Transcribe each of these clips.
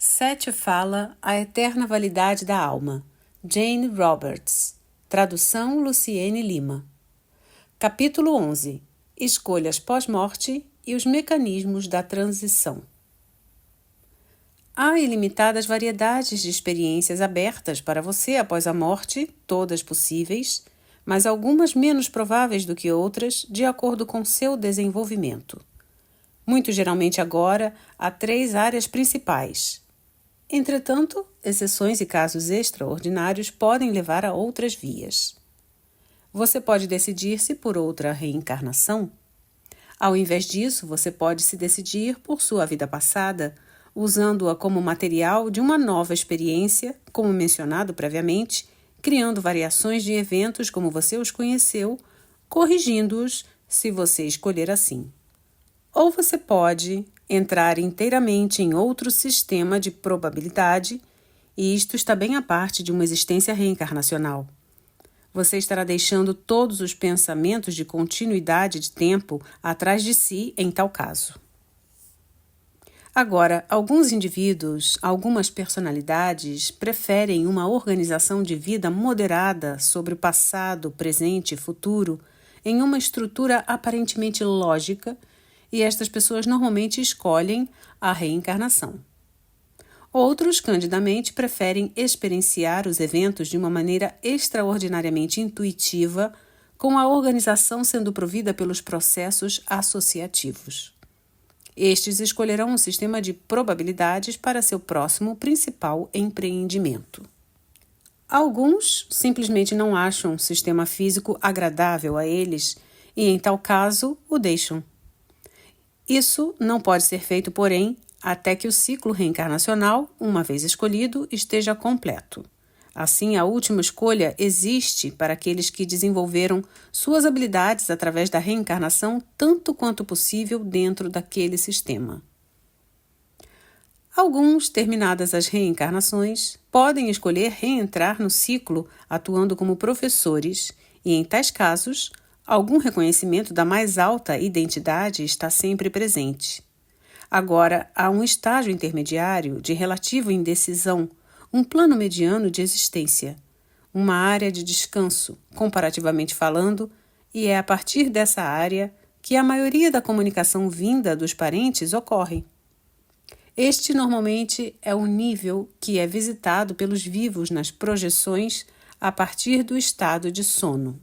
Sete fala A Eterna Validade da Alma, Jane Roberts. Tradução Luciene Lima. Capítulo 11. Escolhas pós-morte e os mecanismos da transição. Há ilimitadas variedades de experiências abertas para você após a morte, todas possíveis, mas algumas menos prováveis do que outras, de acordo com seu desenvolvimento. Muito geralmente agora, há 3 áreas principais. Entretanto, exceções e casos extraordinários podem levar a outras vias. Você pode decidir-se por outra reencarnação. Ao invés disso, você pode se decidir por sua vida passada, usando-a como material de uma nova experiência, como mencionado previamente, criando variações de eventos como você os conheceu, corrigindo-os se você escolher assim. Ou você pode entrar inteiramente em outro sistema de probabilidade, e isto está bem à parte de uma existência reencarnacional. Você estará deixando todos os pensamentos de continuidade de tempo atrás de si em tal caso. Agora, alguns indivíduos, algumas personalidades, preferem uma organização de vida moderada sobre o passado, presente e futuro em uma estrutura aparentemente lógica, e estas pessoas normalmente escolhem a reencarnação. Outros, candidamente, preferem experienciar os eventos de uma maneira extraordinariamente intuitiva, com a organização sendo provida pelos processos associativos. Estes escolherão um sistema de probabilidades para seu próximo principal empreendimento. Alguns simplesmente não acham o sistema físico agradável a eles e, em tal caso, o deixam. Isso não pode ser feito, porém, até que o ciclo reencarnacional, uma vez escolhido, esteja completo. Assim, a última escolha existe para aqueles que desenvolveram suas habilidades através da reencarnação tanto quanto possível dentro daquele sistema. Alguns, terminadas as reencarnações, podem escolher reentrar no ciclo atuando como professores e, em tais casos, algum reconhecimento da mais alta identidade está sempre presente. Agora, há um estágio intermediário de relativa indecisão, um plano mediano de existência, uma área de descanso, comparativamente falando, e é a partir dessa área que a maioria da comunicação vinda dos parentes ocorre. Este normalmente é o nível que é visitado pelos vivos nas projeções a partir do estado de sono.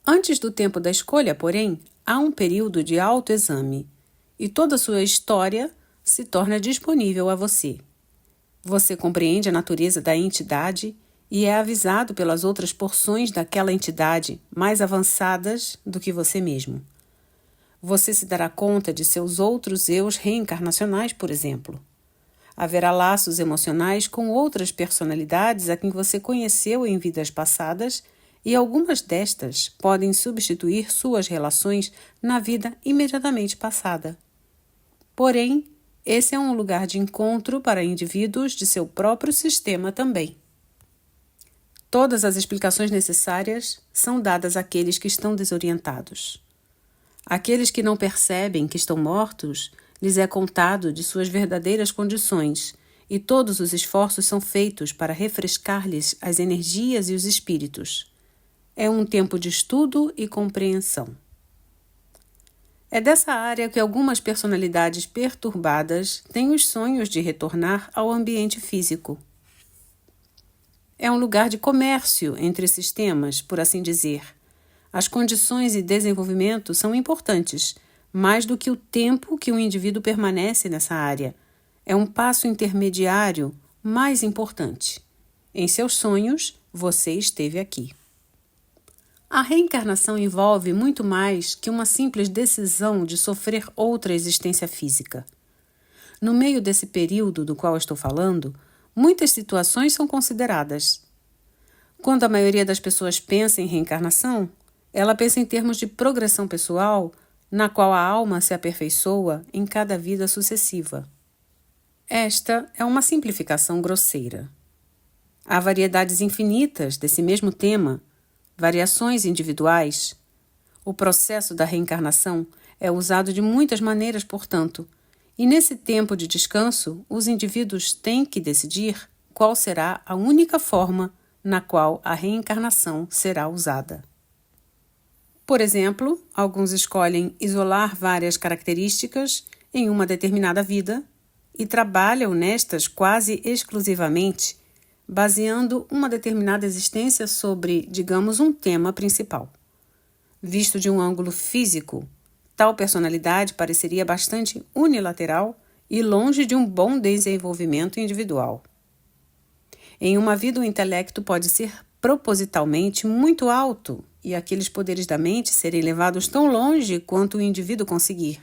Antes do tempo da escolha, porém, há um período de autoexame e toda a sua história se torna disponível a você. Você compreende a natureza da entidade e é avisado pelas outras porções daquela entidade mais avançadas do que você mesmo. Você se dará conta de seus outros eus reencarnacionais, por exemplo. Haverá laços emocionais com outras personalidades a quem você conheceu em vidas passadas e algumas destas podem substituir suas relações na vida imediatamente passada. Porém, esse é um lugar de encontro para indivíduos de seu próprio sistema também. Todas as explicações necessárias são dadas àqueles que estão desorientados. Aqueles que não percebem que estão mortos, lhes é contado de suas verdadeiras condições, e todos os esforços são feitos para refrescar-lhes as energias e os espíritos. É um tempo de estudo e compreensão. É dessa área que algumas personalidades perturbadas têm os sonhos de retornar ao ambiente físico. É um lugar de comércio entre sistemas, por assim dizer. As condições e desenvolvimento são importantes, mais do que o tempo que o indivíduo permanece nessa área. É um passo intermediário mais importante. Em seus sonhos, você esteve aqui. A reencarnação envolve muito mais que uma simples decisão de sofrer outra existência física. No meio desse período do qual estou falando, muitas situações são consideradas. Quando a maioria das pessoas pensa em reencarnação, ela pensa em termos de progressão pessoal, na qual a alma se aperfeiçoa em cada vida sucessiva. Esta é uma simplificação grosseira. Há variedades infinitas desse mesmo tema, variações individuais. O processo da reencarnação é usado de muitas maneiras, portanto, E nesse tempo de descanso, os indivíduos têm que decidir qual será a única forma na qual a reencarnação será usada. Por exemplo, alguns escolhem isolar várias características em uma determinada vida e trabalham nestas quase exclusivamente, baseando uma determinada existência sobre, digamos, um tema principal. Visto de um ângulo físico, tal personalidade pareceria bastante unilateral e longe de um bom desenvolvimento individual. Em uma vida, o intelecto pode ser propositalmente muito alto e aqueles poderes da mente serem levados tão longe quanto o indivíduo conseguir.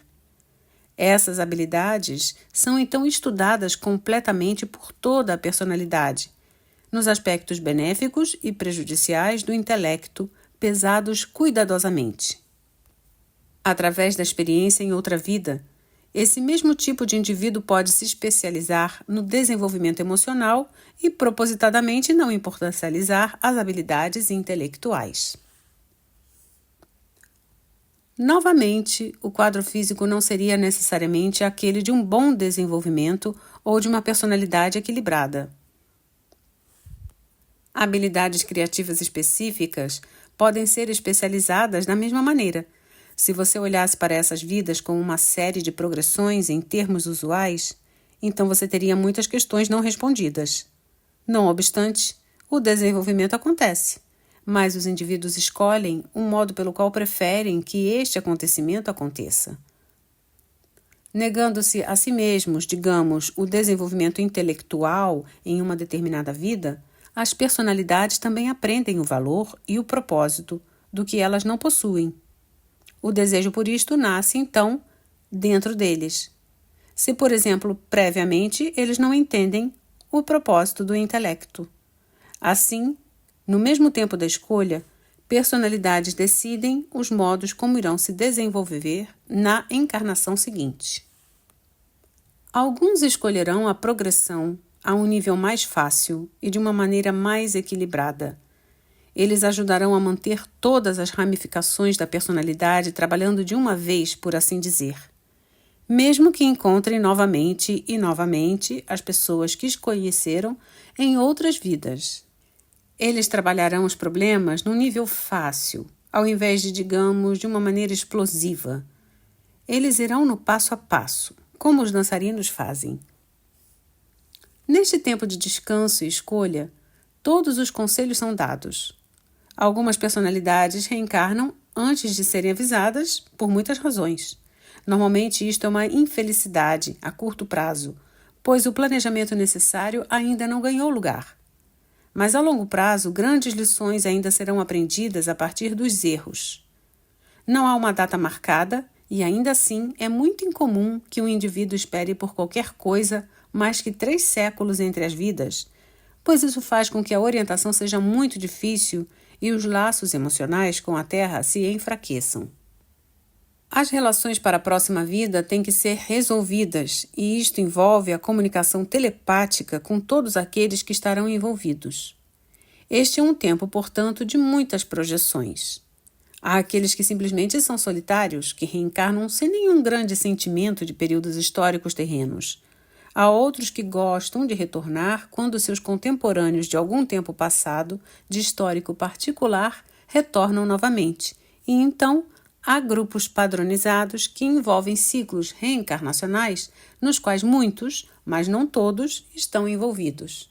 Essas habilidades são então estudadas completamente por toda a personalidade, nos aspectos benéficos e prejudiciais do intelecto, pesados cuidadosamente. Através da experiência em outra vida, esse mesmo tipo de indivíduo pode se especializar no desenvolvimento emocional e propositadamente não imparcializar as habilidades intelectuais. Novamente, o quadro físico não seria necessariamente aquele de um bom desenvolvimento ou de uma personalidade equilibrada. Habilidades criativas específicas podem ser especializadas da mesma maneira. Se você olhasse para essas vidas como uma série de progressões em termos usuais, então você teria muitas questões não respondidas. Não obstante, o desenvolvimento acontece, mas os indivíduos escolhem o modo pelo qual preferem que este acontecimento aconteça. Negando-se a si mesmos, digamos, o desenvolvimento intelectual em uma determinada vida, as personalidades também aprendem o valor e o propósito do que elas não possuem. O desejo por isto nasce, então, dentro deles. Se, por exemplo, previamente eles não entendem o propósito do intelecto. Assim, no mesmo tempo da escolha, personalidades decidem os modos como irão se desenvolver na encarnação seguinte. Alguns escolherão a progressão a um nível mais fácil e de uma maneira mais equilibrada. Eles ajudarão a manter todas as ramificações da personalidade trabalhando de uma vez, por assim dizer. Mesmo que encontrem novamente e novamente as pessoas que os conheceram em outras vidas. Eles trabalharão os problemas num nível fácil, ao invés de, digamos, de uma maneira explosiva. Eles irão no passo a passo, como os dançarinos fazem. Neste tempo de descanso e escolha, todos os conselhos são dados. Algumas personalidades reencarnam antes de serem avisadas por muitas razões. Normalmente isto é uma infelicidade a curto prazo, pois o planejamento necessário ainda não ganhou lugar. Mas a longo prazo, grandes lições ainda serão aprendidas a partir dos erros. Não há uma data marcada e ainda assim é muito incomum que um indivíduo espere por qualquer coisa mais que 3 séculos entre as vidas, pois isso faz com que a orientação seja muito difícil e os laços emocionais com a Terra se enfraqueçam. As relações para a próxima vida têm que ser resolvidas e isto envolve a comunicação telepática com todos aqueles que estarão envolvidos. Este é um tempo, portanto, de muitas projeções. Há aqueles que simplesmente são solitários, que reencarnam sem nenhum grande sentimento de períodos históricos terrenos. Há outros que gostam de retornar quando seus contemporâneos de algum tempo passado, de histórico particular, retornam novamente. E então, há grupos padronizados que envolvem ciclos reencarnacionais nos quais muitos, mas não todos, estão envolvidos.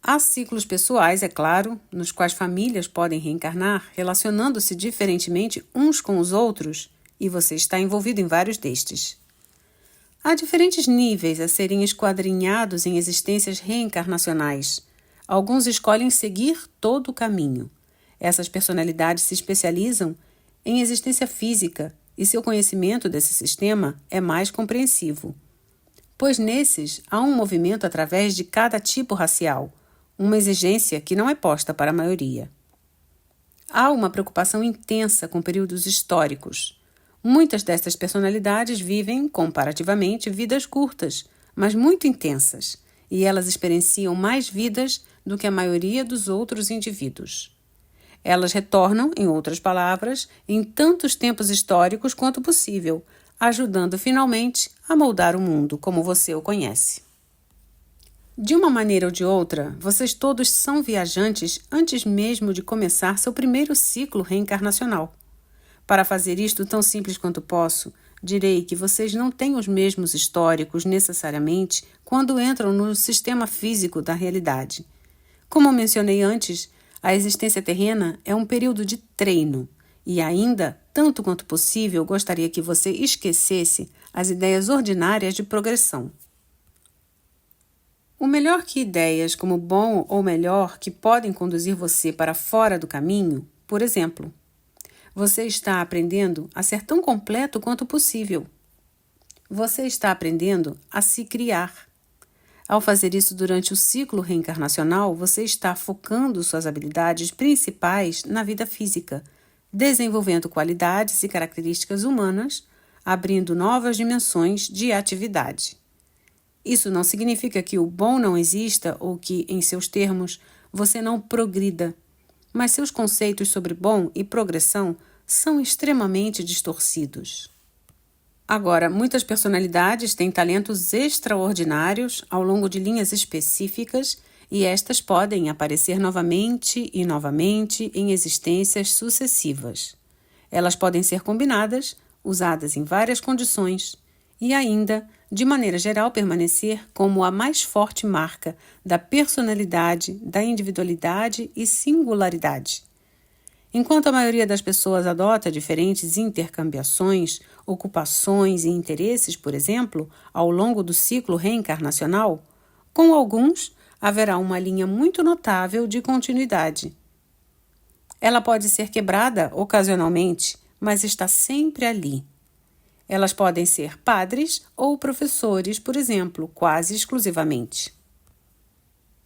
Há ciclos pessoais, é claro, nos quais famílias podem reencarnar relacionando-se diferentemente uns com os outros, e você está envolvido em vários destes. Há diferentes níveis a serem esquadrinhados em existências reencarnacionais. Alguns escolhem seguir todo o caminho. Essas personalidades se especializam em existência física e seu conhecimento desse sistema é mais compreensivo. Pois nesses há um movimento através de cada tipo racial, uma exigência que não é posta para a maioria. Há uma preocupação intensa com períodos históricos. Muitas destas personalidades vivem, comparativamente, vidas curtas, mas muito intensas, e elas experienciam mais vidas do que a maioria dos outros indivíduos. Elas retornam, em outras palavras, em tantos tempos históricos quanto possível, ajudando finalmente a moldar o mundo como você o conhece. De uma maneira ou de outra, vocês todos são viajantes antes mesmo de começar seu primeiro ciclo reencarnacional. Para fazer isto tão simples quanto posso, direi que vocês não têm os mesmos históricos necessariamente quando entram no sistema físico da realidade. Como mencionei antes, a existência terrena é um período de treino e ainda, tanto quanto possível, gostaria que você esquecesse as ideias ordinárias de progressão. O melhor que ideias como bom ou melhor que podem conduzir você para fora do caminho, por exemplo, você está aprendendo a ser tão completo quanto possível. Você está aprendendo a se criar. Ao fazer isso durante o ciclo reencarnacional, você está focando suas habilidades principais na vida física, desenvolvendo qualidades e características humanas, abrindo novas dimensões de atividade. Isso não significa que o bom não exista ou que, em seus termos, você não progrida, mas seus conceitos sobre bom e progressão são extremamente distorcidos. Agora, muitas personalidades têm talentos extraordinários ao longo de linhas específicas e estas podem aparecer novamente e novamente em existências sucessivas. Elas podem ser combinadas, usadas em várias condições e ainda, de maneira geral, permanecer como a mais forte marca da personalidade, da individualidade e singularidade. Enquanto a maioria das pessoas adota diferentes intercambiações, ocupações e interesses, por exemplo, ao longo do ciclo reencarnacional, com alguns haverá uma linha muito notável de continuidade. Ela pode ser quebrada ocasionalmente, mas está sempre ali. Elas podem ser padres ou professores, por exemplo, quase exclusivamente.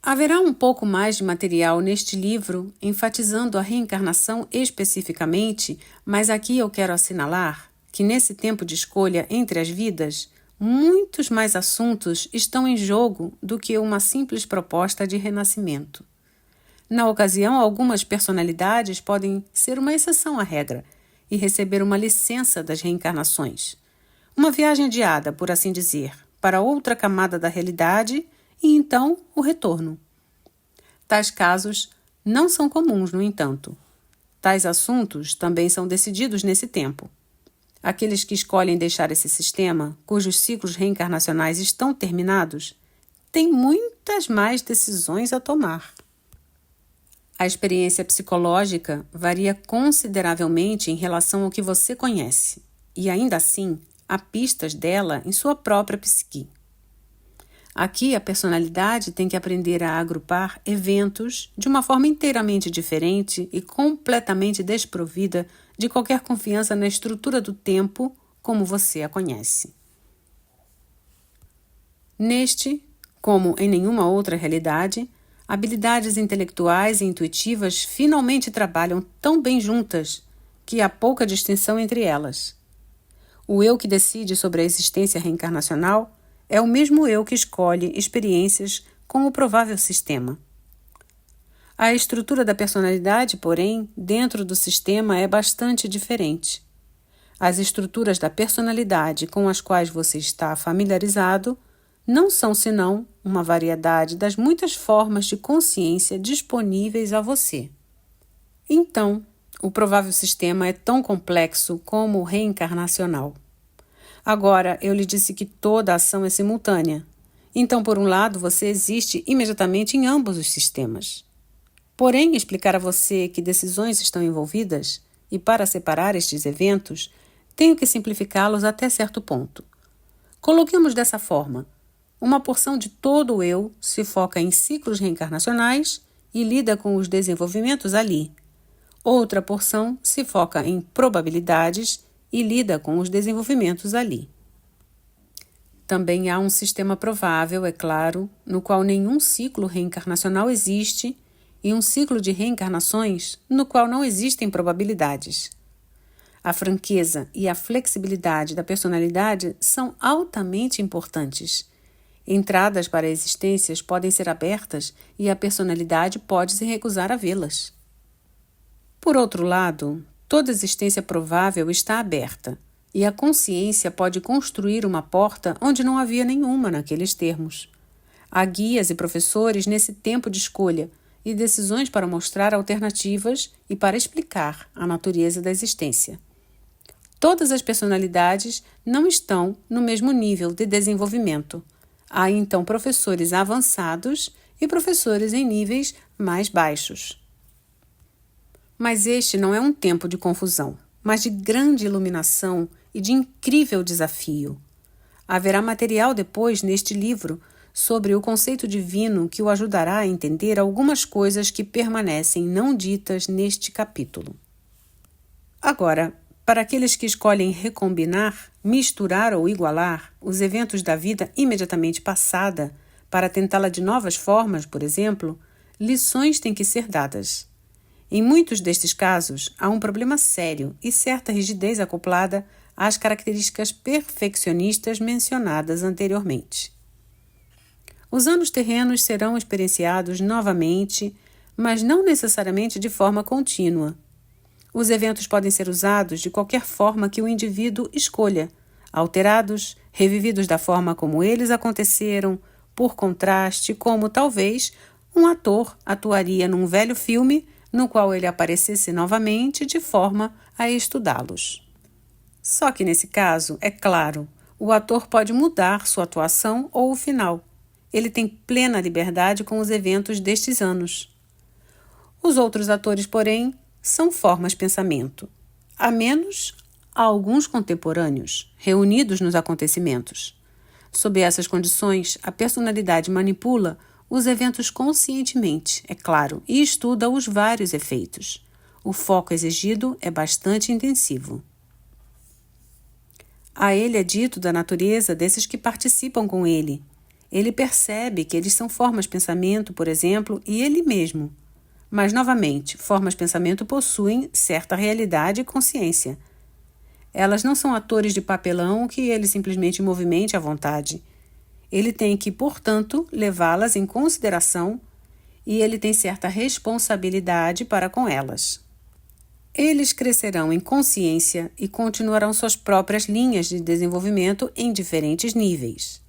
Haverá um pouco mais de material neste livro, enfatizando a reencarnação especificamente, mas aqui eu quero assinalar que nesse tempo de escolha entre as vidas, muitos mais assuntos estão em jogo do que uma simples proposta de renascimento. Na ocasião, algumas personalidades podem ser uma exceção à regra e receber uma licença das reencarnações. Uma viagem adiada, por assim dizer, para outra camada da realidade e então o retorno. Tais casos não são comuns, no entanto. Tais assuntos também são decididos nesse tempo. Aqueles que escolhem deixar esse sistema, cujos ciclos reencarnacionais estão terminados, têm muitas mais decisões a tomar. A experiência psicológica varia consideravelmente em relação ao que você conhece, e ainda assim, há pistas dela em sua própria psique. Aqui, a personalidade tem que aprender a agrupar eventos de uma forma inteiramente diferente e completamente desprovida de qualquer confiança na estrutura do tempo como você a conhece. Neste, como em nenhuma outra realidade, habilidades intelectuais e intuitivas finalmente trabalham tão bem juntas que há pouca distinção entre elas. O eu que decide sobre a existência reencarnacional é o mesmo eu que escolhe experiências com o provável sistema. A estrutura da personalidade, porém, dentro do sistema é bastante diferente. As estruturas da personalidade com as quais você está familiarizado não são senão uma variedade das muitas formas de consciência disponíveis a você. Então, o provável sistema é tão complexo como o reencarnacional. Agora, eu lhe disse que toda ação é simultânea. Então, por um lado, você existe imediatamente em ambos os sistemas. Porém, explicar a você que decisões estão envolvidas, e para separar estes eventos, tenho que simplificá-los até certo ponto. Coloquemos dessa forma. Uma porção de todo o eu se foca em ciclos reencarnacionais e lida com os desenvolvimentos ali. Outra porção se foca em probabilidades e lida com os desenvolvimentos ali. Também há um sistema provável, é claro, no qual nenhum ciclo reencarnacional existe e um ciclo de reencarnações no qual não existem probabilidades. A franqueza e a flexibilidade da personalidade são altamente importantes. Entradas para existências podem ser abertas e a personalidade pode se recusar a vê-las. Por outro lado, toda existência provável está aberta, E a consciência pode construir uma porta onde não havia nenhuma naqueles termos. Há guias e professores nesse tempo de escolha e decisões para mostrar alternativas e para explicar a natureza da existência. Todas as personalidades não estão no mesmo nível de desenvolvimento. Há então professores avançados e professores em níveis mais baixos. Mas este não é um tempo de confusão, mas de grande iluminação e de incrível desafio. Haverá material depois neste livro sobre o conceito divino que o ajudará a entender algumas coisas que permanecem não ditas neste capítulo. Agora, para aqueles que escolhem recombinar, misturar ou igualar os eventos da vida imediatamente passada para tentá-la de novas formas, por exemplo, lições têm que ser dadas. Em muitos destes casos, há um problema sério e certa rigidez acoplada às características perfeccionistas mencionadas anteriormente. Os anos terrenos serão experienciados novamente, mas não necessariamente de forma contínua. Os eventos podem ser usados de qualquer forma que o indivíduo escolha, alterados, revividos da forma como eles aconteceram, por contraste, como talvez um ator atuaria num velho filme no qual ele aparecesse novamente de forma a estudá-los. Só que nesse caso, é claro, o ator pode mudar sua atuação ou o final. Ele tem plena liberdade com os eventos destes anos. Os outros atores, porém, são formas-pensamento, a menos alguns contemporâneos, reunidos nos acontecimentos. Sob essas condições, a personalidade manipula os eventos conscientemente, é claro, e estuda os vários efeitos. O foco exigido é bastante intensivo. A ele é dito da natureza desses que participam com ele. Ele percebe que eles são formas-pensamento, por exemplo, e ele mesmo. Mas, novamente, formas-pensamento possuem certa realidade e consciência. Elas não são atores de papelão que ele simplesmente movimente à vontade. Ele tem que, portanto, levá-las em consideração e ele tem certa responsabilidade para com elas. Eles crescerão em consciência e continuarão suas próprias linhas de desenvolvimento em diferentes níveis.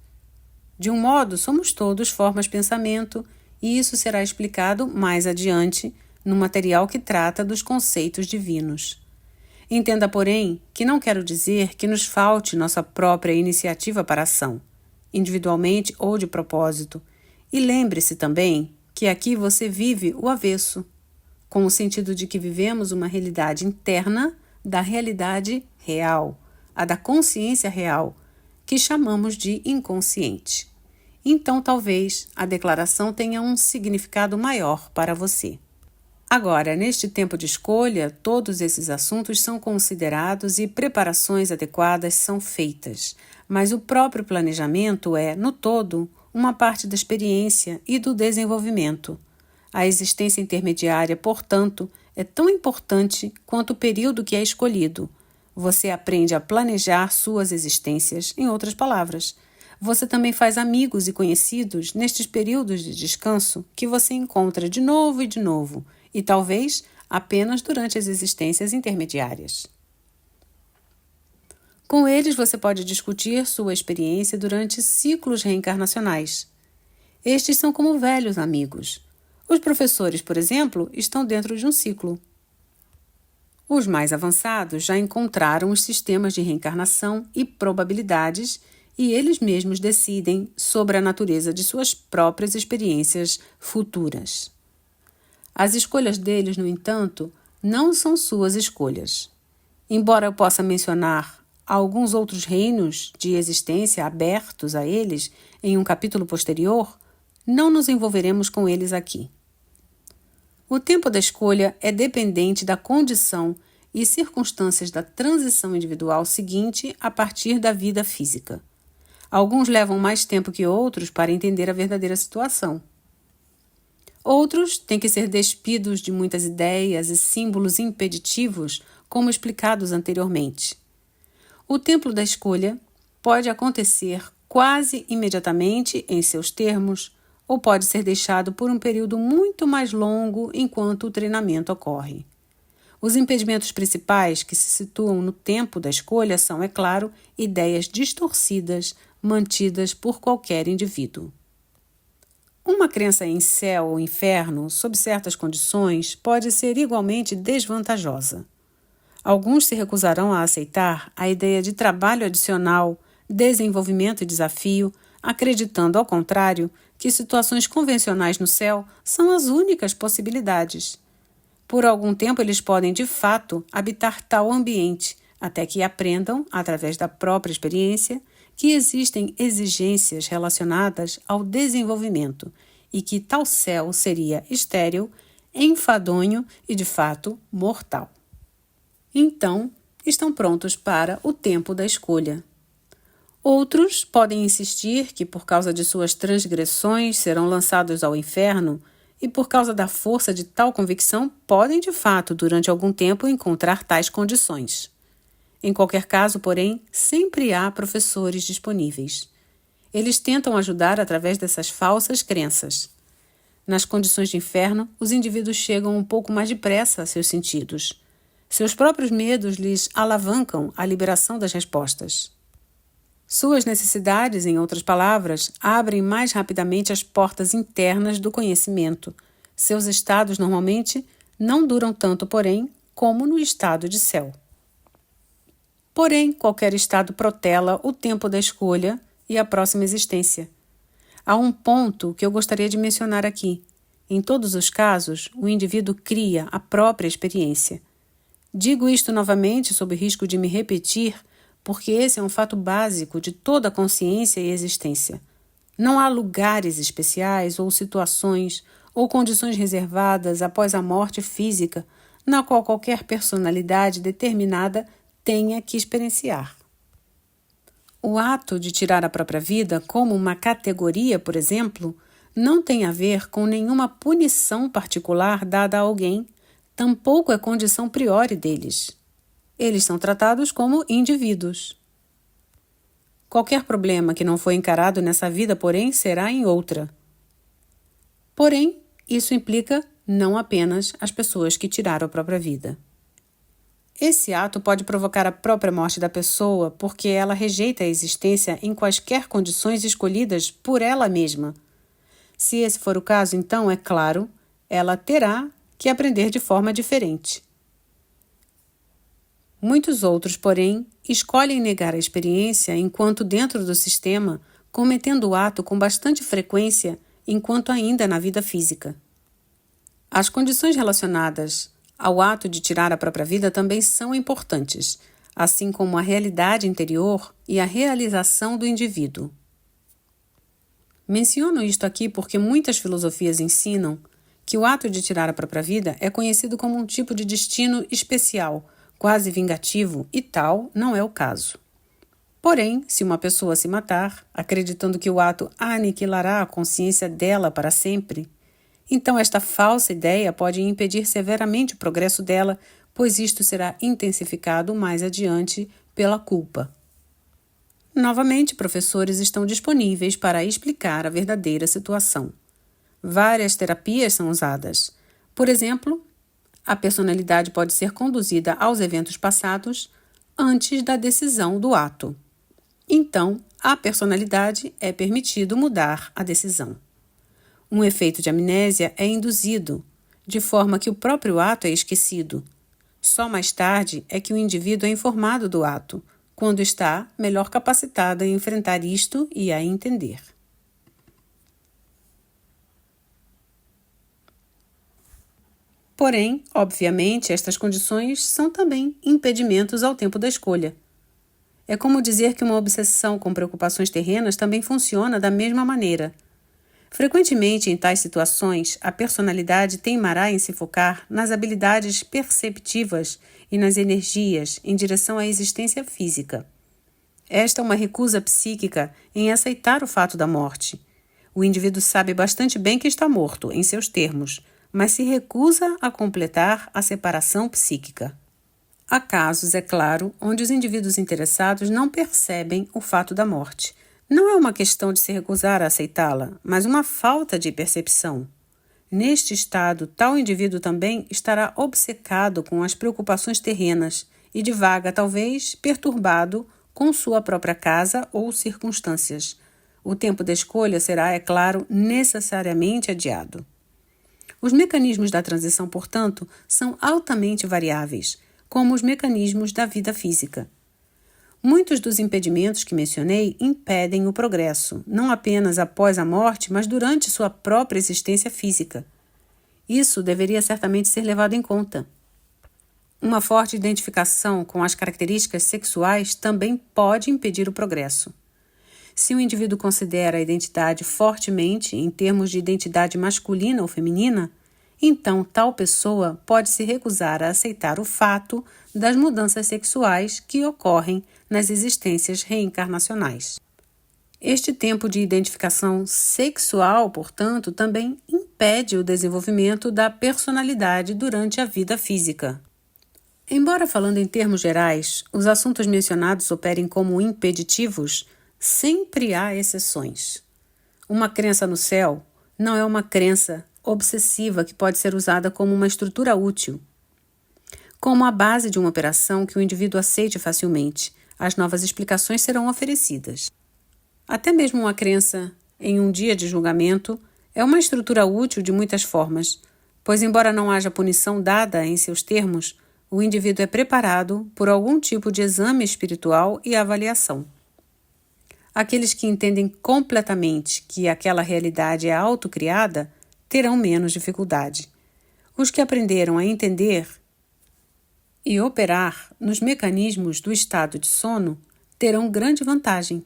De um modo, somos todos formas-pensamento e isso será explicado mais adiante no material que trata dos conceitos divinos. Entenda, porém, que não quero dizer que nos falte nossa própria iniciativa para a ação, individualmente ou de propósito, e lembre-se também que aqui você vive o avesso, com o sentido de que vivemos uma realidade interna da realidade real, a da consciência real, que chamamos de inconsciente. Então, talvez, a declaração tenha um significado maior para você. Agora, neste tempo de escolha, todos esses assuntos são considerados e preparações adequadas são feitas, mas o próprio planejamento é, no todo, uma parte da experiência e do desenvolvimento. A existência intermediária, portanto, é tão importante quanto o período que é escolhido. Você aprende a planejar suas existências, em outras palavras. Você também faz amigos e conhecidos nestes períodos de descanso que você encontra de novo, e talvez apenas durante as existências intermediárias. Com eles você pode discutir sua experiência durante ciclos reencarnacionais. Estes são como velhos amigos. Os professores, por exemplo, estão dentro de um ciclo. Os mais avançados já encontraram os sistemas de reencarnação e probabilidades e eles mesmos decidem sobre a natureza de suas próprias experiências futuras. As escolhas deles, no entanto, não são suas escolhas. Embora eu possa mencionar alguns outros reinos de existência abertos a eles em um capítulo posterior, não nos envolveremos com eles aqui. O tempo da escolha é dependente da condição e circunstâncias da transição individual seguinte a partir da vida física. Alguns levam mais tempo que outros para entender a verdadeira situação. Outros têm que ser despidos de muitas ideias e símbolos impeditivos, como explicados anteriormente. O tempo da escolha pode acontecer quase imediatamente em seus termos, ou pode ser deixado por um período muito mais longo enquanto o treinamento ocorre. Os impedimentos principais que se situam no tempo da escolha são, é claro, ideias distorcidas mantidas por qualquer indivíduo. Uma crença em céu ou inferno, sob certas condições, pode ser igualmente desvantajosa. Alguns se recusarão a aceitar a ideia de trabalho adicional, desenvolvimento e desafio, acreditando, ao contrário, que situações convencionais no céu são as únicas possibilidades. Por algum tempo, eles podem, de fato, habitar tal ambiente, até que aprendam, através da própria experiência, que existem exigências relacionadas ao desenvolvimento e que tal céu seria estéril, enfadonho e, de fato, mortal. Então, estão prontos para o tempo da escolha. Outros podem insistir que, por causa de suas transgressões, serão lançados ao inferno e, por causa da força de tal convicção, podem, de fato, durante algum tempo, encontrar tais condições. Em qualquer caso, porém, sempre há professores disponíveis. Eles tentam ajudar através dessas falsas crenças. Nas condições de inferno, os indivíduos chegam um pouco mais depressa a seus sentidos. Seus próprios medos lhes alavancam a liberação das respostas. Suas necessidades, em outras palavras, abrem mais rapidamente as portas internas do conhecimento. Seus estados normalmente não duram tanto, porém, como no estado de céu. Porém, qualquer estado protela o tempo da escolha e a próxima existência. Há um ponto que eu gostaria de mencionar aqui. Em todos os casos, o indivíduo cria a própria experiência. Digo isto novamente sob o risco de me repetir, porque esse é um fato básico de toda a consciência e existência. Não há lugares especiais ou situações ou condições reservadas após a morte física na qual qualquer personalidade determinada tenha que experienciar. O ato de tirar a própria vida, como uma categoria, por exemplo, não tem a ver com nenhuma punição particular dada a alguém, tampouco é condição priori deles. Eles são tratados como indivíduos. Qualquer problema que não foi encarado nessa vida, porém, será em outra. Porém, isso implica não apenas as pessoas que tiraram a própria vida. Esse ato pode provocar a própria morte da pessoa porque ela rejeita a existência em quaisquer condições escolhidas por ela mesma. Se esse for o caso, então, é claro, ela terá que aprender de forma diferente. Muitos outros, porém, escolhem negar a experiência enquanto dentro do sistema, cometendo o ato com bastante frequência enquanto ainda na vida física. As condições relacionadas ao ato de tirar a própria vida também são importantes, assim como a realidade interior e a realização do indivíduo. Menciono isto aqui porque muitas filosofias ensinam que o ato de tirar a própria vida é conhecido como um tipo de destino especial, quase vingativo, e tal não é o caso. Porém, se uma pessoa se matar, acreditando que o ato aniquilará a consciência dela para sempre, então esta falsa ideia pode impedir severamente o progresso dela, pois isto será intensificado mais adiante pela culpa. Novamente, professores estão disponíveis para explicar a verdadeira situação. Várias terapias são usadas. Por exemplo, a personalidade pode ser conduzida aos eventos passados antes da decisão do ato. Então, à personalidade é permitido mudar a decisão. Um efeito de amnésia é induzido, de forma que o próprio ato é esquecido. Só mais tarde é que o indivíduo é informado do ato, quando está melhor capacitado a enfrentar isto e a entender. Porém, obviamente, estas condições são também impedimentos ao tempo da escolha. É como dizer que uma obsessão com preocupações terrenas também funciona da mesma maneira. Frequentemente, em tais situações, a personalidade teimará em se focar nas habilidades perceptivas e nas energias em direção à existência física. Esta é uma recusa psíquica em aceitar o fato da morte. O indivíduo sabe bastante bem que está morto, em seus termos, mas se recusa a completar a separação psíquica. Há casos, é claro, onde os indivíduos interessados não percebem o fato da morte. Não é uma questão de se recusar a aceitá-la, mas uma falta de percepção. Neste estado, tal indivíduo também estará obcecado com as preocupações terrenas e divaga, talvez, perturbado com sua própria casa ou circunstâncias. O tempo da escolha será, é claro, necessariamente adiado. Os mecanismos da transição, portanto, são altamente variáveis, como os mecanismos da vida física. Muitos dos impedimentos que mencionei impedem o progresso, não apenas após a morte, mas durante sua própria existência física. Isso deveria certamente ser levado em conta. Uma forte identificação com as características sexuais também pode impedir o progresso. Se o indivíduo considera a identidade fortemente em termos de identidade masculina ou feminina, então tal pessoa pode se recusar a aceitar o fato das mudanças sexuais que ocorrem nas existências reencarnacionais. Este tempo de identificação sexual, portanto, também impede o desenvolvimento da personalidade durante a vida física. Embora falando em termos gerais, os assuntos mencionados operem como impeditivos, sempre há exceções. Uma crença no céu não é uma crença obsessiva que pode ser usada como uma estrutura útil. Como a base de uma operação que o indivíduo aceite facilmente, as novas explicações serão oferecidas. Até mesmo uma crença em um dia de julgamento é uma estrutura útil de muitas formas, pois embora não haja punição dada em seus termos, o indivíduo é preparado por algum tipo de exame espiritual e avaliação. Aqueles que entendem completamente que aquela realidade é autocriada terão menos dificuldade. Os que aprenderam a entender e operar nos mecanismos do estado de sono terão grande vantagem.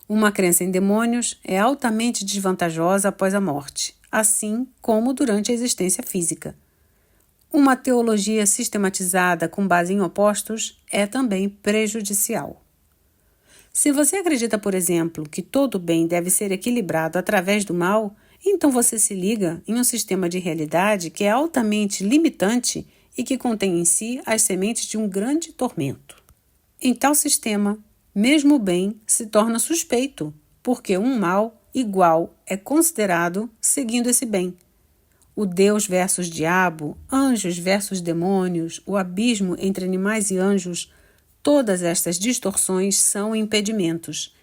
Uma crença em demônios é altamente desvantajosa após a morte, assim como durante a existência física. Uma teologia sistematizada com base em opostos é também prejudicial. Se você acredita, por exemplo, que todo bem deve ser equilibrado através do mal, então você se liga em um sistema de realidade que é altamente limitante e que contém em si as sementes de um grande tormento. Em tal sistema, mesmo o bem se torna suspeito, porque um mal igual é considerado seguindo esse bem. O Deus versus diabo, anjos versus demônios, o abismo entre animais e anjos, todas estas distorções são impedimentos.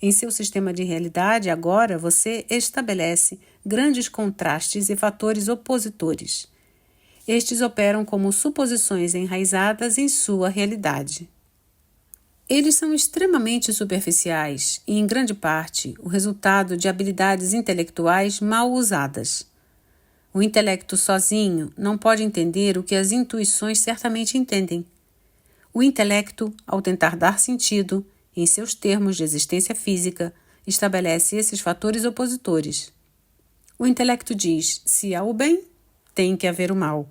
Em seu sistema de realidade, agora, você estabelece grandes contrastes e fatores opositores. Estes operam como suposições enraizadas em sua realidade. Eles são extremamente superficiais e, em grande parte, o resultado de habilidades intelectuais mal usadas. O intelecto sozinho não pode entender o que as intuições certamente entendem. O intelecto, ao tentar dar sentido, em seus termos de existência física, estabelece esses fatores opositores. O intelecto diz: se há o bem, tem que haver o mal,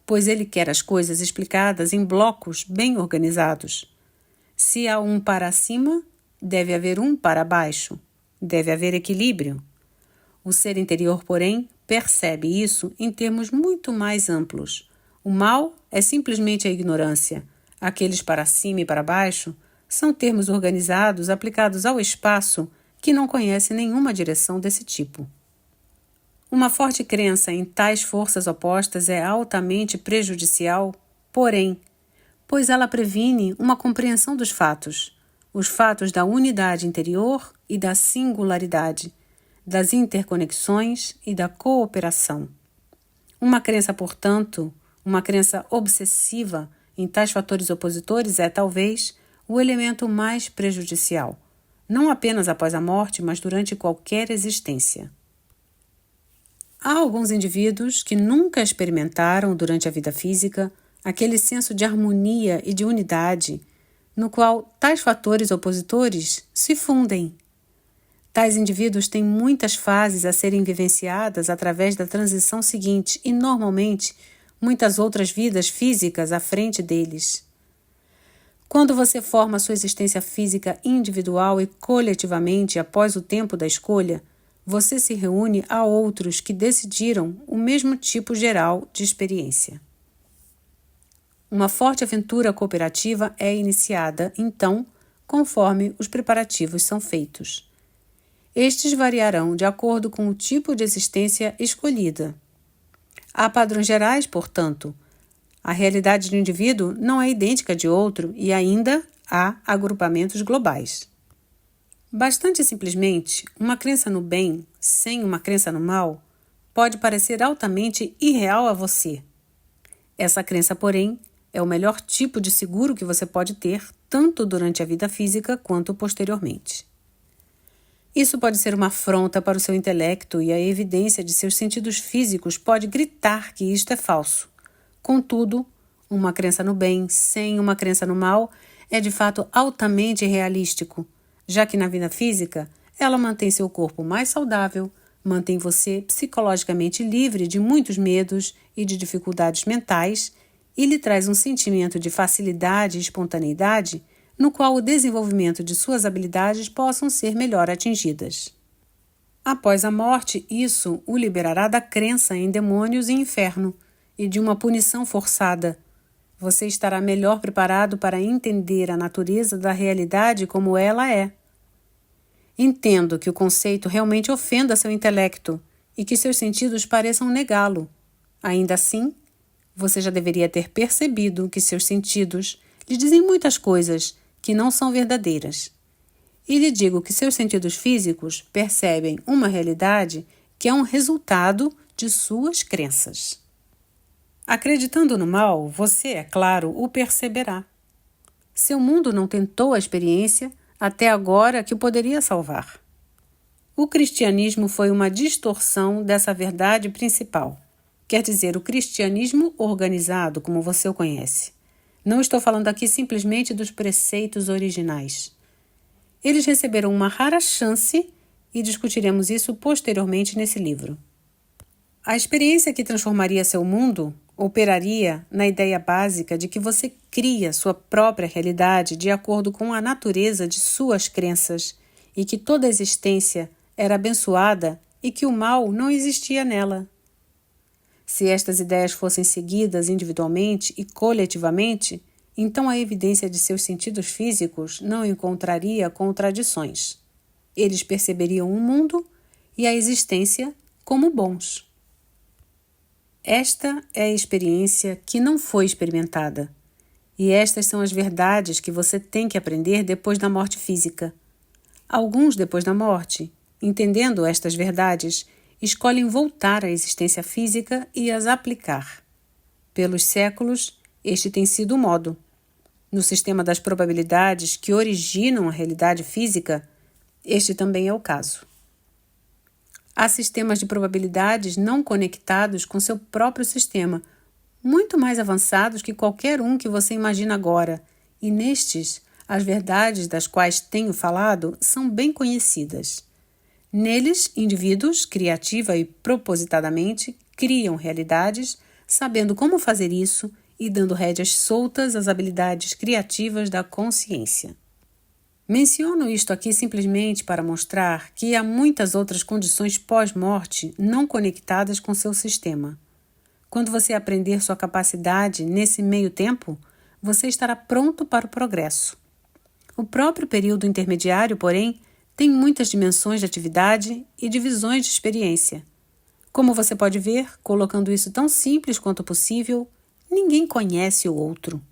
pois ele quer as coisas explicadas em blocos bem organizados. Se há um para cima, deve haver um para baixo. Deve haver equilíbrio. O ser interior, porém, percebe isso em termos muito mais amplos. O mal é simplesmente a ignorância. Aqueles para cima e para baixo são termos organizados aplicados ao espaço que não conhece nenhuma direção desse tipo. Uma forte crença em tais forças opostas é altamente prejudicial, pois ela previne uma compreensão dos fatos, os fatos da unidade interior e da singularidade, das interconexões e da cooperação. Uma crença, portanto, uma crença obsessiva em tais fatores opositores é, talvez, o elemento mais prejudicial, não apenas após a morte, mas durante qualquer existência. Há alguns indivíduos que nunca experimentaram, durante a vida física, aquele senso de harmonia e de unidade, no qual tais fatores opositores se fundem. Tais indivíduos têm muitas fases a serem vivenciadas através da transição seguinte e, normalmente, muitas outras vidas físicas à frente deles. Quando você forma sua existência física individual e coletivamente após o tempo da escolha, você se reúne a outros que decidiram o mesmo tipo geral de experiência. Uma forte aventura cooperativa é iniciada, então, conforme os preparativos são feitos. Estes variarão de acordo com o tipo de existência escolhida. Há padrões gerais, portanto. A realidade do indivíduo não é idêntica de outro e ainda há agrupamentos globais. Bastante simplesmente, uma crença no bem sem uma crença no mal pode parecer altamente irreal a você. Essa crença, porém, é o melhor tipo de seguro que você pode ter, tanto durante a vida física quanto posteriormente. Isso pode ser uma afronta para o seu intelecto e a evidência de seus sentidos físicos pode gritar que isto é falso. Contudo, uma crença no bem sem uma crença no mal é de fato altamente realístico, já que na vida física ela mantém seu corpo mais saudável, mantém você psicologicamente livre de muitos medos e de dificuldades mentais e lhe traz um sentimento de facilidade e espontaneidade no qual o desenvolvimento de suas habilidades possam ser melhor atingidas. Após a morte, isso o liberará da crença em demônios e inferno e de uma punição forçada. Você estará melhor preparado para entender a natureza da realidade como ela é. Entendo que o conceito realmente ofenda seu intelecto e que seus sentidos pareçam negá-lo. Ainda assim, você já deveria ter percebido que seus sentidos lhe dizem muitas coisas que não são verdadeiras. E lhe digo que seus sentidos físicos percebem uma realidade que é um resultado de suas crenças. Acreditando no mal, você, é claro, o perceberá. Seu mundo não tentou a experiência até agora que o poderia salvar. O cristianismo foi uma distorção dessa verdade principal. Quer dizer, o cristianismo organizado, como você o conhece. Não estou falando aqui simplesmente dos preceitos originais. Eles receberam uma rara chance e discutiremos isso posteriormente nesse livro. A experiência que transformaria seu mundo operaria na ideia básica de que você cria sua própria realidade de acordo com a natureza de suas crenças e que toda a existência era abençoada e que o mal não existia nela. Se estas ideias fossem seguidas individualmente e coletivamente, então a evidência de seus sentidos físicos não encontraria contradições. Eles perceberiam o mundo e a existência como bons. Esta é a experiência que não foi experimentada. E estas são as verdades que você tem que aprender depois da morte física. Alguns, depois da morte, entendendo estas verdades, escolhem voltar à existência física e as aplicar. Pelos séculos, este tem sido o modo. No sistema das probabilidades que originam a realidade física, este também é o caso. Há sistemas de probabilidades não conectados com seu próprio sistema, muito mais avançados que qualquer um que você imagina agora, e nestes, as verdades das quais tenho falado são bem conhecidas. Neles, indivíduos, criativa e propositadamente, criam realidades, sabendo como fazer isso e dando rédeas soltas às habilidades criativas da consciência. Menciono isto aqui simplesmente para mostrar que há muitas outras condições pós-morte não conectadas com seu sistema. Quando você aprender sua capacidade nesse meio tempo, você estará pronto para o progresso. O próprio período intermediário, porém, tem muitas dimensões de atividade e divisões de experiência. Como você pode ver, colocando isso tão simples quanto possível, ninguém conhece o outro.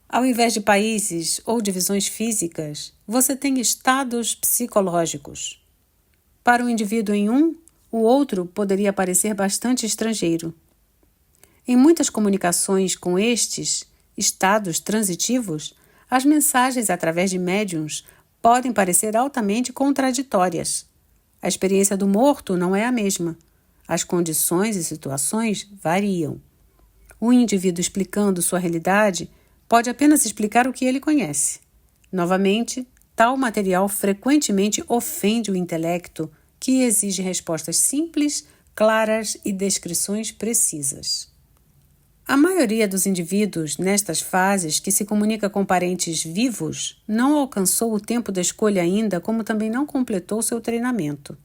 Ao invés de países ou divisões físicas, você tem estados psicológicos. Para um indivíduo em um, o outro poderia parecer bastante estrangeiro. Em muitas comunicações com estes estados transitivos, as mensagens através de médiuns podem parecer altamente contraditórias. A experiência do morto não é a mesma. As condições e situações variam. Um indivíduo explicando sua realidade pode apenas explicar o que ele conhece. Novamente, tal material frequentemente ofende o intelecto, que exige respostas simples, claras e descrições precisas. A maioria dos indivíduos nestas fases que se comunica com parentes vivos não alcançou o tempo da escolha ainda, como também não completou seu treinamento.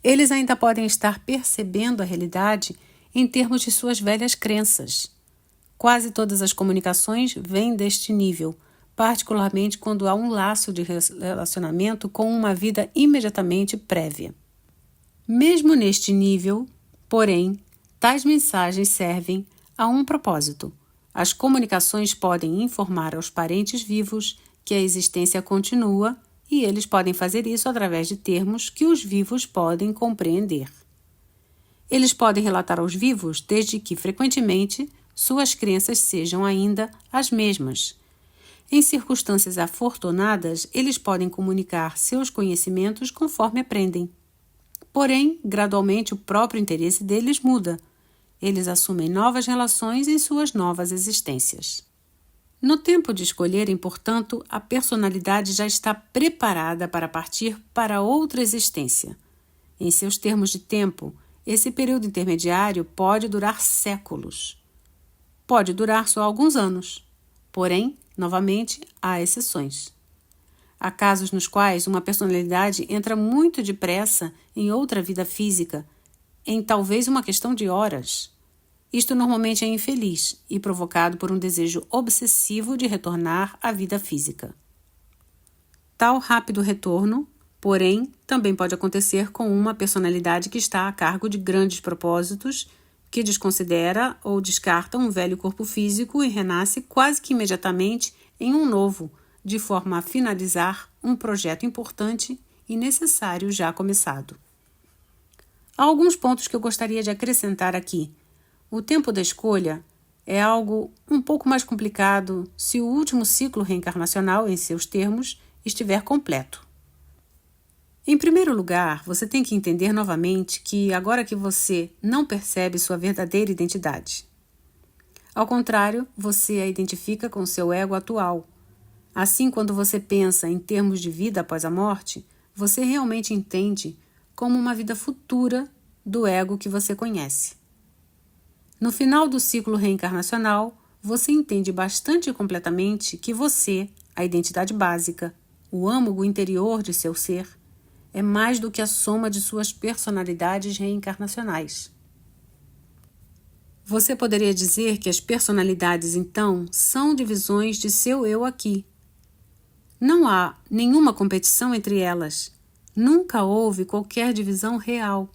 Eles ainda podem estar percebendo a realidade em termos de suas velhas crenças. Quase todas as comunicações vêm deste nível, particularmente quando há um laço de relacionamento com uma vida imediatamente prévia. Mesmo neste nível, porém, Tais mensagens servem a um propósito. As comunicações podem informar aos parentes vivos que a existência continua e eles podem fazer isso através de termos que os vivos podem compreender. Eles podem relatar aos vivos desde que, frequentemente, suas crenças sejam ainda as mesmas. Em circunstâncias afortunadas, eles podem comunicar seus conhecimentos conforme aprendem. Porém, gradualmente o próprio interesse deles muda. Eles assumem novas relações em suas novas existências. No tempo de escolherem, portanto, a personalidade já está preparada para partir para outra existência. Em seus termos de tempo, esse período intermediário pode durar séculos. Pode durar só alguns anos. Porém, novamente, há exceções. Há casos nos quais uma personalidade entra muito depressa em outra vida física, em talvez uma questão de horas. Isto normalmente é infeliz e provocado por um desejo obsessivo de retornar à vida física. Tal rápido retorno, porém, também pode acontecer com uma personalidade que está a cargo de grandes propósitos, que desconsidera ou descarta um velho corpo físico e renasce quase que imediatamente em um novo, de forma a finalizar um projeto importante e necessário já começado. Há alguns pontos que eu gostaria de acrescentar aqui. O tempo da escolha é algo um pouco mais complicado se o último ciclo reencarnacional, em seus termos, estiver completo. Em primeiro lugar, você tem que entender novamente que agora que você não percebe sua verdadeira identidade. Ao contrário, você a identifica com seu ego atual. Assim, quando você pensa em termos de vida após a morte, você realmente entende como uma vida futura do ego que você conhece. No final do ciclo reencarnacional, você entende bastante completamente que você, a identidade básica, o âmago interior de seu ser, é mais do que a soma de suas personalidades reencarnacionais. Você poderia dizer que as personalidades, então, são divisões de seu eu aqui. Não há nenhuma competição entre elas. Nunca houve qualquer divisão real,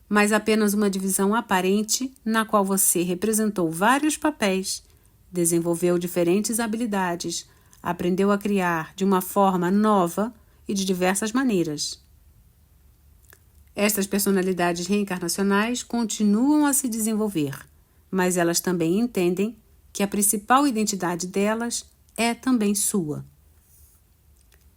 mas apenas uma divisão aparente na qual você representou vários papéis, desenvolveu diferentes habilidades, aprendeu a criar de uma forma nova e de diversas maneiras. Estas personalidades reencarnacionais continuam a se desenvolver, mas elas também entendem que a principal identidade delas é também sua.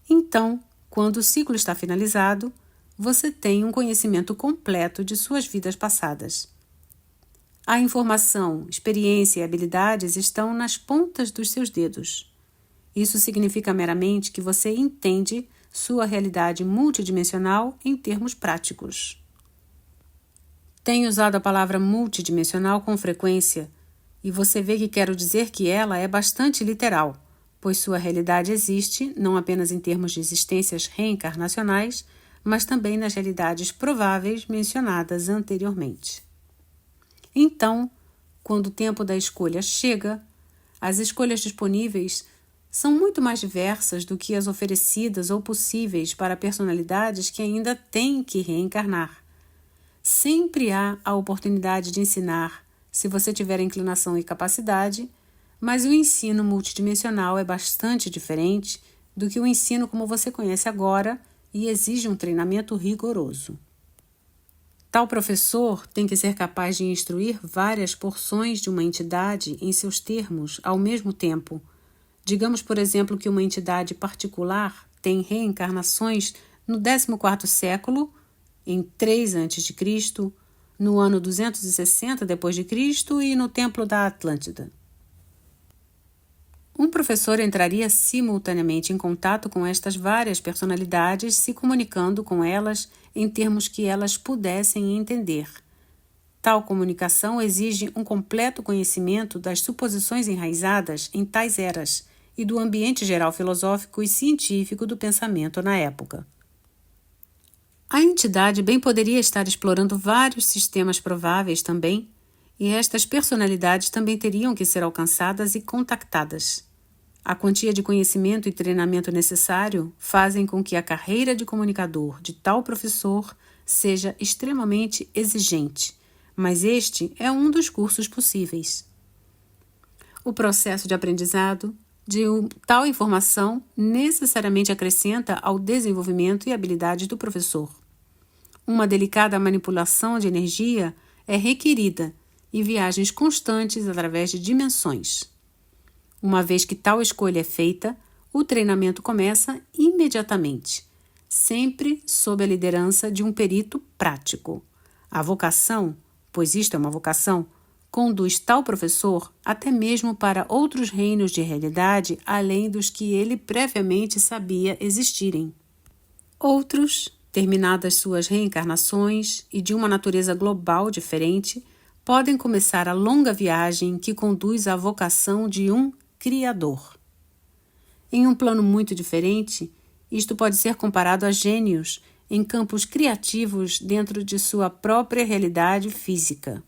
Então, quando o ciclo está finalizado, você tem um conhecimento completo de suas vidas passadas. A informação, experiência e habilidades estão nas pontas dos seus dedos. Isso significa meramente que você entende sua realidade multidimensional em termos práticos. Tenho usado a palavra multidimensional com frequência e você vê que quero dizer que ela é bastante literal, pois sua realidade existe não apenas em termos de existências reencarnacionais, mas também nas realidades prováveis mencionadas anteriormente. Então, quando o tempo da escolha chega, as escolhas disponíveis são muito mais diversas do que as oferecidas ou possíveis para personalidades que ainda têm que reencarnar. Sempre há a oportunidade de ensinar, se você tiver inclinação e capacidade, mas o ensino multidimensional é bastante diferente do que o ensino como você conhece agora e exige um treinamento rigoroso. Tal professor tem que ser capaz de instruir várias porções de uma entidade em seus termos ao mesmo tempo. Digamos, por exemplo, que uma entidade particular tem reencarnações no 14º século, em 3 a.C., no ano 260 d.C. e no Templo da Atlântida. Um professor entraria simultaneamente em contato com estas várias personalidades, se comunicando com elas em termos que elas pudessem entender. Tal comunicação exige um completo conhecimento das suposições enraizadas em tais eras e do ambiente geral filosófico e científico do pensamento na época. A entidade bem poderia estar explorando vários sistemas prováveis também, e estas personalidades também teriam que ser alcançadas e contactadas. A quantia de conhecimento e treinamento necessário fazem com que a carreira de comunicador de tal professor seja extremamente exigente, mas este é um dos cursos possíveis. O processo de aprendizado de tal informação necessariamente acrescenta ao desenvolvimento e habilidade do professor. Uma delicada manipulação de energia é requerida e viagens constantes através de dimensões. Uma vez que tal escolha é feita, o treinamento começa imediatamente, sempre sob a liderança de um perito prático. A vocação, pois isto é uma vocação, conduz tal professor até mesmo para outros reinos de realidade além dos que ele previamente sabia existirem. Outros, terminadas suas reencarnações e de uma natureza global diferente, podem começar a longa viagem que conduz à vocação de um Criador. Em um plano muito diferente, isto pode ser comparado a gênios em campos criativos dentro de sua própria realidade física.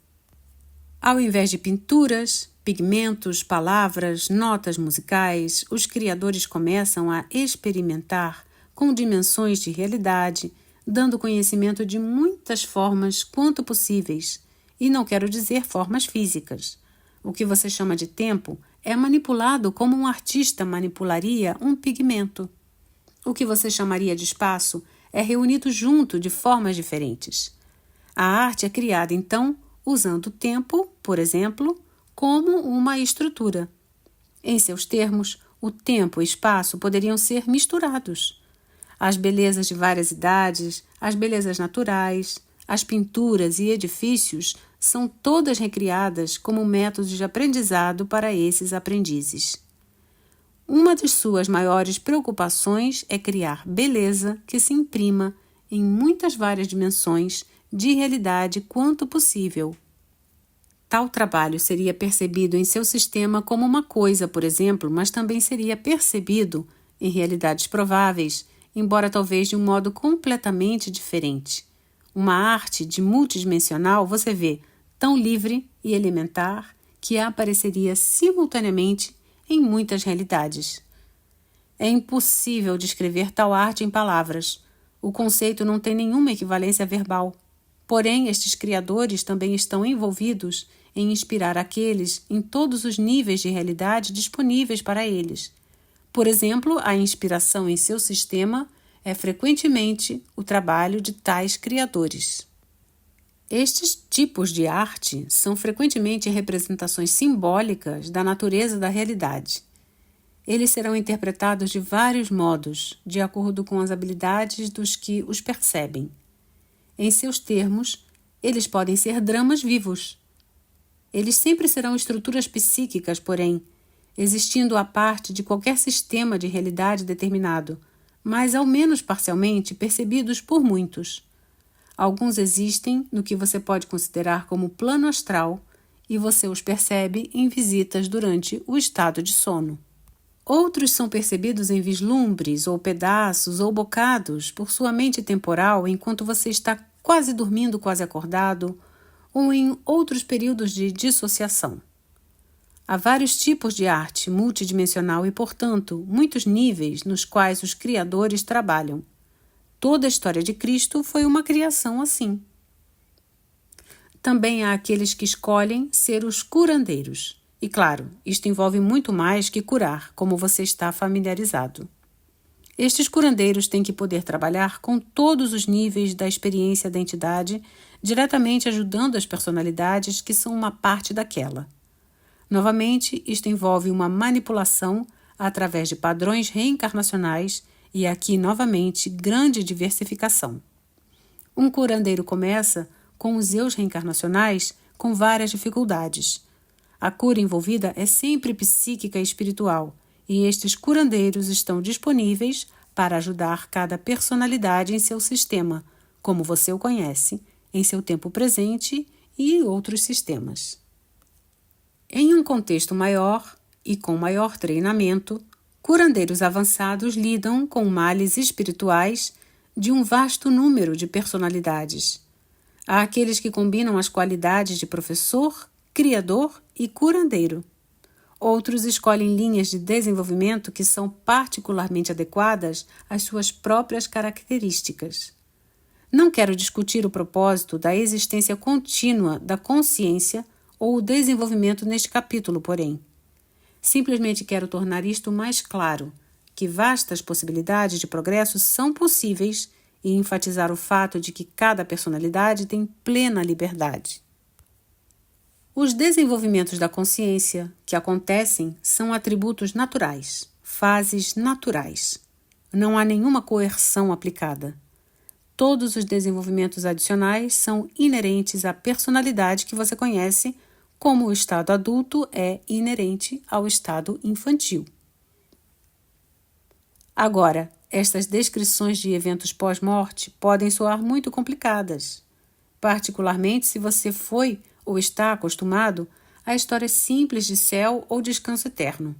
Ao invés de pinturas, pigmentos, palavras, notas musicais, os criadores começam a experimentar com dimensões de realidade, dando conhecimento de muitas formas quanto possíveis, e não quero dizer formas físicas. O que você chama de tempo é manipulado como um artista manipularia um pigmento. O que você chamaria de espaço é reunido junto de formas diferentes. A arte é criada, então, usando o tempo, por exemplo, como uma estrutura. Em seus termos, o tempo e espaço poderiam ser misturados. As belezas de várias idades, as belezas naturais, as pinturas e edifícios são todas recriadas como métodos de aprendizado para esses aprendizes. Uma de suas maiores preocupações é criar beleza que se imprima em muitas várias dimensões de realidade quanto possível. Tal trabalho seria percebido em seu sistema como uma coisa, por exemplo, mas também seria percebido em realidades prováveis, embora talvez de um modo completamente diferente. Uma arte de multidimensional, você vê, tão livre e elementar que apareceria simultaneamente em muitas realidades. É impossível descrever tal arte em palavras. O conceito não tem nenhuma equivalência verbal. Porém, estes criadores também estão envolvidos em inspirar aqueles em todos os níveis de realidade disponíveis para eles. Por exemplo, a inspiração em seu sistema é frequentemente o trabalho de tais criadores. Estes tipos de arte são frequentemente representações simbólicas da natureza da realidade. Eles serão interpretados de vários modos, de acordo com as habilidades dos que os percebem. Em seus termos, eles podem ser dramas vivos. Eles sempre serão estruturas psíquicas, porém, existindo à parte de qualquer sistema de realidade determinado, mas ao menos parcialmente percebidos por muitos. Alguns existem no que você pode considerar como plano astral e você os percebe em visitas durante o estado de sono. Outros são percebidos em vislumbres ou pedaços ou bocados por sua mente temporal enquanto você está quase dormindo, quase acordado, ou em outros períodos de dissociação. Há vários tipos de arte multidimensional e, portanto, muitos níveis nos quais os criadores trabalham. Toda a história de Cristo foi uma criação assim. Também há aqueles que escolhem ser os curandeiros. E claro, isto envolve muito mais que curar, como você está familiarizado. Estes curandeiros têm que poder trabalhar com todos os níveis da experiência da entidade, diretamente ajudando as personalidades que são uma parte daquela. Novamente, isto envolve uma manipulação através de padrões reencarnacionais e aqui, novamente, grande diversificação. Um curandeiro começa com os eus reencarnacionais com várias dificuldades. A cura envolvida é sempre psíquica e espiritual, e estes curandeiros estão disponíveis para ajudar cada personalidade em seu sistema, como você o conhece, em seu tempo presente e outros sistemas. Em um contexto maior e com maior treinamento, curandeiros avançados lidam com males espirituais de um vasto número de personalidades. Há aqueles que combinam as qualidades de professor, criador e curandeiro. Outros escolhem linhas de desenvolvimento que são particularmente adequadas às suas próprias características. Não quero discutir o propósito da existência contínua da consciência ou o desenvolvimento neste capítulo, porém. Simplesmente quero tornar isto mais claro, que vastas possibilidades de progresso são possíveis e enfatizar o fato de que cada personalidade tem plena liberdade. Os desenvolvimentos da consciência que acontecem são atributos naturais, fases naturais. Não há nenhuma coerção aplicada. Todos os desenvolvimentos adicionais são inerentes à personalidade que você conhece, como o estado adulto é inerente ao estado infantil. Agora, estas descrições de eventos pós-morte podem soar muito complicadas, particularmente se você foi ou está acostumado a histórias simples de céu ou descanso eterno.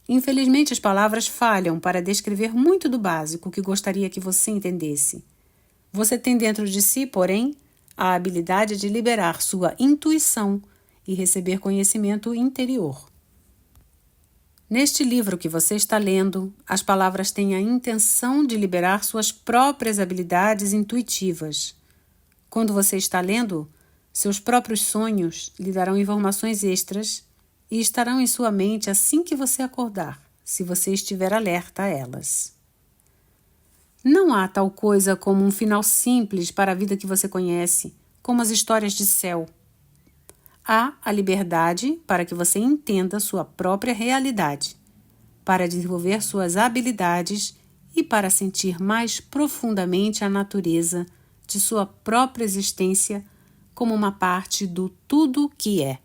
Infelizmente, as palavras falham para descrever muito do básico que gostaria que você entendesse. Você tem dentro de si, porém, a habilidade de liberar sua intuição e receber conhecimento interior. Neste livro que você está lendo, as palavras têm a intenção de liberar suas próprias habilidades intuitivas. Quando você está lendo, seus próprios sonhos lhe darão informações extras e estarão em sua mente assim que você acordar, se você estiver alerta a elas. Não há tal coisa como um final simples para a vida que você conhece, como as histórias de céu. Há a liberdade para que você entenda sua própria realidade, para desenvolver suas habilidades e para sentir mais profundamente a natureza de sua própria existência como uma parte do tudo que é.